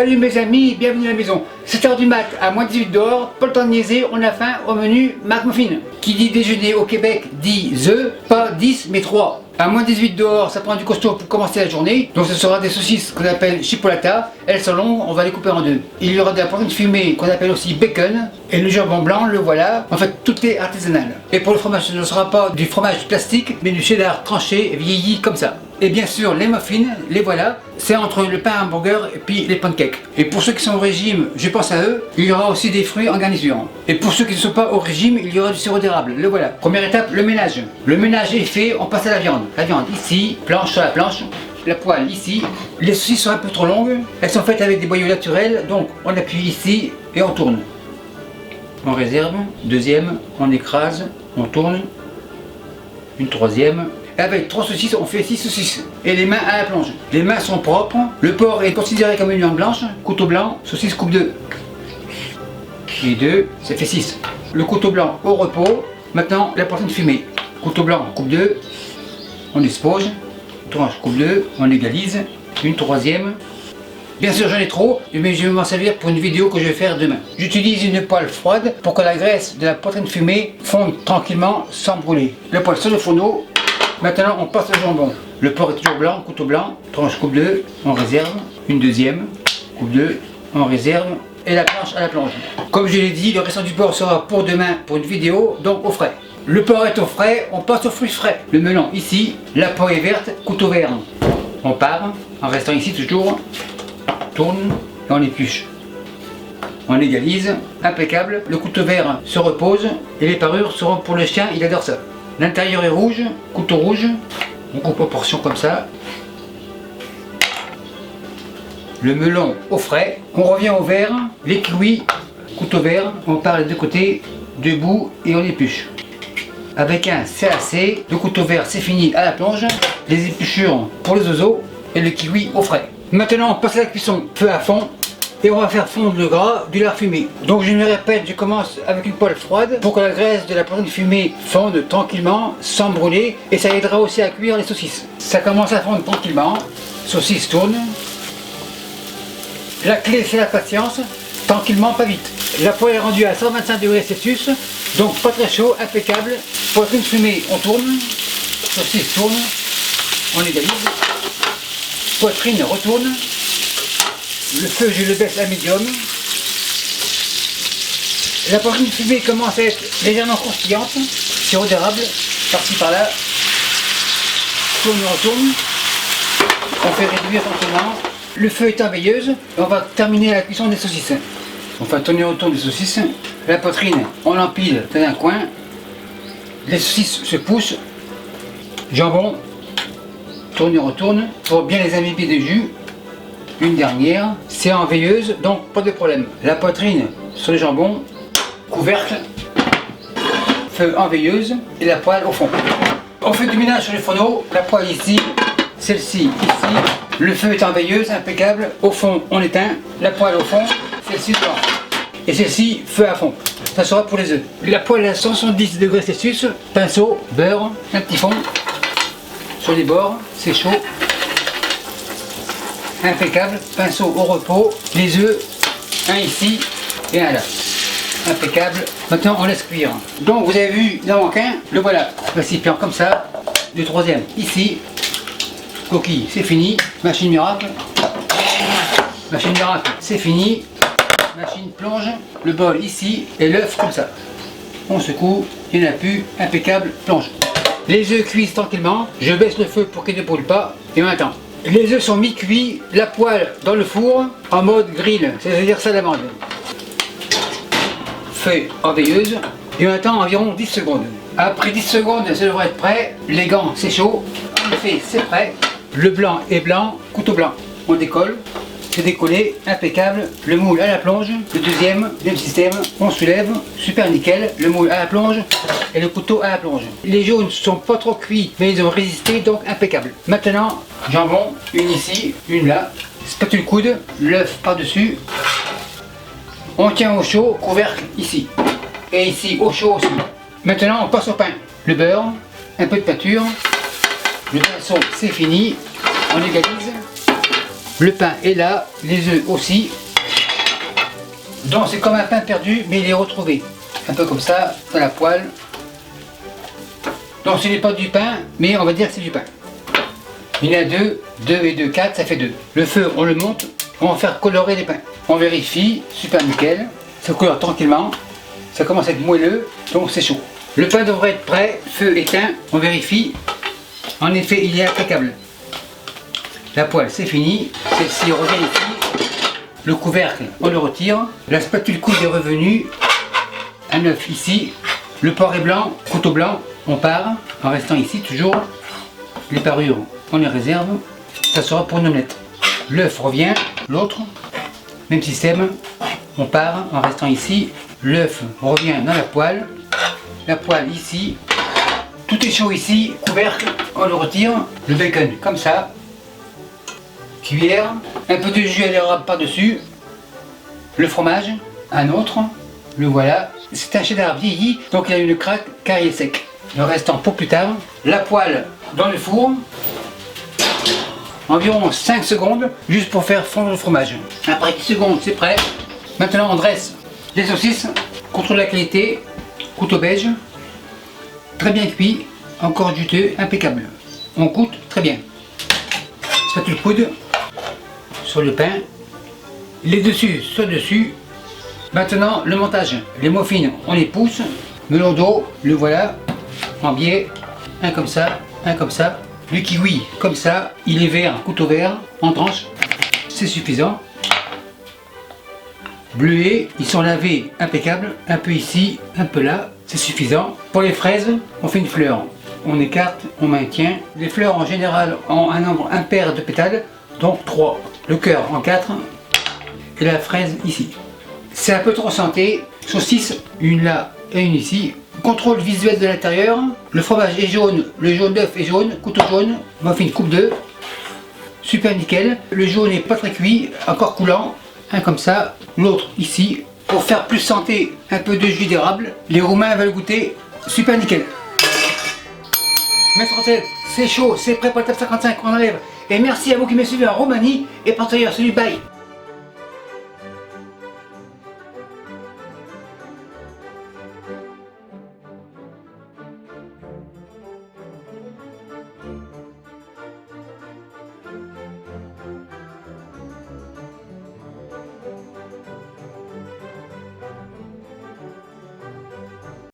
Salut mes amis, bienvenue à la maison. 7h du mat, à moins 18 dehors, pas le temps de niaiser, on a faim au menu McMuffin. Qui dit déjeuner au Québec dit the, pas 10 mais 3. À moins 18 dehors, ça prend du costaud pour commencer la journée. Donc ce sera des saucisses qu'on appelle chipolata. Elles sont longues, on va les couper en deux. Il y aura de la poitrine fumée qu'on appelle aussi bacon. Et le jambon blanc, le voilà. En fait, tout est artisanal. Et pour le fromage, ce ne sera pas du fromage plastique, mais du cheddar tranché, vieilli comme ça. Et bien sûr, les muffins, les voilà. C'est entre le pain hamburger et puis les pancakes. Et pour ceux qui sont au régime, je pense à eux, il y aura aussi des fruits en garniture. Et pour ceux qui ne sont pas au régime, il y aura du sirop d'érable. Le voilà. Première étape, le ménage. Le ménage est fait, on passe à la viande. La viande ici, planche sur la planche. La poêle ici. Les saucisses sont un peu trop longues. Elles sont faites avec des boyaux naturels, donc on appuie ici et on tourne. On réserve. Deuxième, on écrase, on tourne. Une troisième. Et avec 3 saucisses, on fait 6 saucisses. Et les mains à la plonge. Les mains sont propres. Le porc est considéré comme une viande blanche. Couteau blanc, saucisse coupe 2. Et 2, ça fait 6. Le couteau blanc au repos. Maintenant, la poitrine fumée. Couteau blanc, coupe 2. On dispose. Tranche, coupe 2. On égalise. Une troisième. Bien sûr, j'en ai trop, mais je vais m'en servir pour une vidéo que je vais faire demain. J'utilise une poêle froide pour que la graisse de la poitrine fumée fonde tranquillement sans brûler. La poêle sur le fourneau. Maintenant, on passe au jambon. Le porc est toujours blanc, couteau blanc, tranche coupe 2, on réserve. Une deuxième, coupe 2, on réserve. Et la planche à la plonge. Comme je l'ai dit, le restant du porc sera pour demain pour une vidéo, donc au frais. Le porc est au frais, on passe aux fruits frais. Le melon ici, la poire est verte, couteau vert. On part, en restant ici toujours. Tourne et on épluche. On égalise, impeccable. Le couteau vert se repose et les parures seront pour le chien, il adore ça. L'intérieur est rouge, couteau rouge, on coupe en portions comme ça. Le melon au frais, on revient au vert, les kiwis, couteau vert, on part les deux côtés, debout et on épluche. Avec un CAC, le couteau vert c'est fini à la plonge, les épluchures pour les oiseaux et le kiwi au frais. Maintenant on passe à la cuisson, feu à fond. Et on va faire fondre le gras du lard fumé. Donc je me répète, je commence avec une poêle froide pour que la graisse de la poitrine fumée fonde tranquillement, sans brûler, et ça aidera aussi à cuire les saucisses. Ça commence à fondre tranquillement, saucisse tourne. La clé c'est la patience, tranquillement, pas vite. La poêle est rendue à 125 degrés Celsius, donc pas très chaud, impeccable. Poitrine fumée, on tourne, saucisse tourne, on égalise, poitrine retourne. Le feu, je le baisse à médium. La poitrine fumée commence à être légèrement croustillante. Sirop d'érable, par-ci par-là. Tourne, retourne. On fait réduire tranquillement. Le feu est en veilleuse. On va terminer la cuisson des saucisses. On fait tourner autour des saucisses. La poitrine, on l'empile dans un coin. Les saucisses se poussent. Jambon, tourne, retourne. Pour bien les imbiber de jus. Une dernière, c'est en veilleuse, donc pas de problème. La poitrine sur le jambon, couvercle, feu en veilleuse et la poêle au fond. On fait du ménage sur le fourneau, la poêle ici, celle-ci ici. Le feu est en veilleuse, impeccable. Au fond, on éteint, la poêle au fond, celle-ci devant. Et celle-ci, feu à fond. Ça sera pour les œufs. La poêle à 170 degrés Celsius, pinceau, beurre, un petit fond. Sur les bords, c'est chaud. Impeccable, pinceau au repos, les œufs, un ici et un là. Impeccable. Maintenant on laisse cuire. Donc vous avez vu, il en manque un, le voilà. Récipient comme ça. Le troisième ici. Coquille, c'est fini. Machine miracle. Machine miracle, c'est fini. Machine plonge. Le bol ici et l'œuf comme ça. On secoue, il n'y en a plus. Impeccable, plonge. Les œufs cuisent tranquillement. Je baisse le feu pour qu'ils ne brûlent pas. Et maintenant. Les œufs sont mi-cuits, la poêle dans le four en mode grill, c'est-à-dire salamande. Feu en veilleuse et on attend environ 10 secondes. Après 10 secondes, ça devrait être prêt. Les gants, c'est chaud. En effet, c'est prêt. Le blanc est blanc, couteau blanc. On décolle, c'est décollé, impeccable. Le moule à la plonge, le deuxième, même système. On soulève, super nickel. Le moule à la plonge et le couteau à la plonge. Les jaunes ne sont pas trop cuits, mais ils ont résisté, donc impeccable. Maintenant, jambon, une ici, une là. Spatule coude, l'œuf par-dessus. On tient au chaud, couvercle ici. Et ici, au chaud aussi. Maintenant, on passe au pain. Le beurre, un peu de pâture. Le pinceau, c'est fini. On égalise. Le pain est là, les œufs aussi. Donc c'est comme un pain perdu, mais il est retrouvé. Un peu comme ça, dans la poêle. Donc ce n'est pas du pain, mais on va dire que c'est du pain. Il y en a 2, 2 et 2, 4, ça fait 2. Le feu, on le monte, on va faire colorer les pains. On vérifie, super nickel. Ça colore tranquillement. Ça commence à être moelleux, donc c'est chaud. Le pain devrait être prêt, feu éteint, on vérifie. En effet, il est impeccable. La poêle, c'est fini. Celle-ci revient ici. Le couvercle, on le retire. La spatule coude est revenue. Un œuf ici. Le porc est blanc, couteau blanc, on part. En restant ici, toujours. Les parures, on les réserve. Ça sera pour une omelette. L'œuf revient, l'autre. Même système. On part en restant ici. L'œuf revient dans la poêle. La poêle ici. Tout est chaud ici. Couvercle, on le retire. Le bacon, comme ça. Cuillère, un peu de jus à l'érable par-dessus, le fromage, un autre, le voilà. C'est un cheddar vieilli, donc il a une craque car il est sec. Le restant pour plus tard. La poêle dans le four, environ 5 secondes, juste pour faire fondre le fromage. Après 10 secondes, c'est prêt. Maintenant on dresse les saucisses, contrôle la qualité, couteau beige, très bien cuit, encore juteux, impeccable. On goûte très bien. Spatule coude sur le pain, les dessus sur dessus. Maintenant le montage, les muffins on les pousse, melon d'eau, le voilà, en biais, un comme ça, un comme ça. Le kiwi comme ça, il est vert, couteau vert, en tranche, c'est suffisant. Bleuets, ils sont lavés, impeccable, un peu ici, un peu là, c'est suffisant. Pour les fraises, on fait une fleur, on écarte, on maintient. Les fleurs en général ont un nombre impair de pétales, donc 3. Le cœur en 4 et la fraise ici. C'est un peu trop santé. Saucisse, une là et une ici. Contrôle visuel de l'intérieur. Le fromage est jaune, le jaune d'œuf est jaune, couteau jaune, muffin coupe 2. Super nickel. Le jaune n'est pas très cuit, encore coulant. Un comme ça, l'autre ici. Pour faire plus santé, un peu de jus d'érable. Les Roumains veulent goûter. Super nickel. Maître recette, c'est chaud, c'est prêt pour le top 55, on enlève. Et merci à vous qui me suivez en Roumanie et partagez, salut, bye.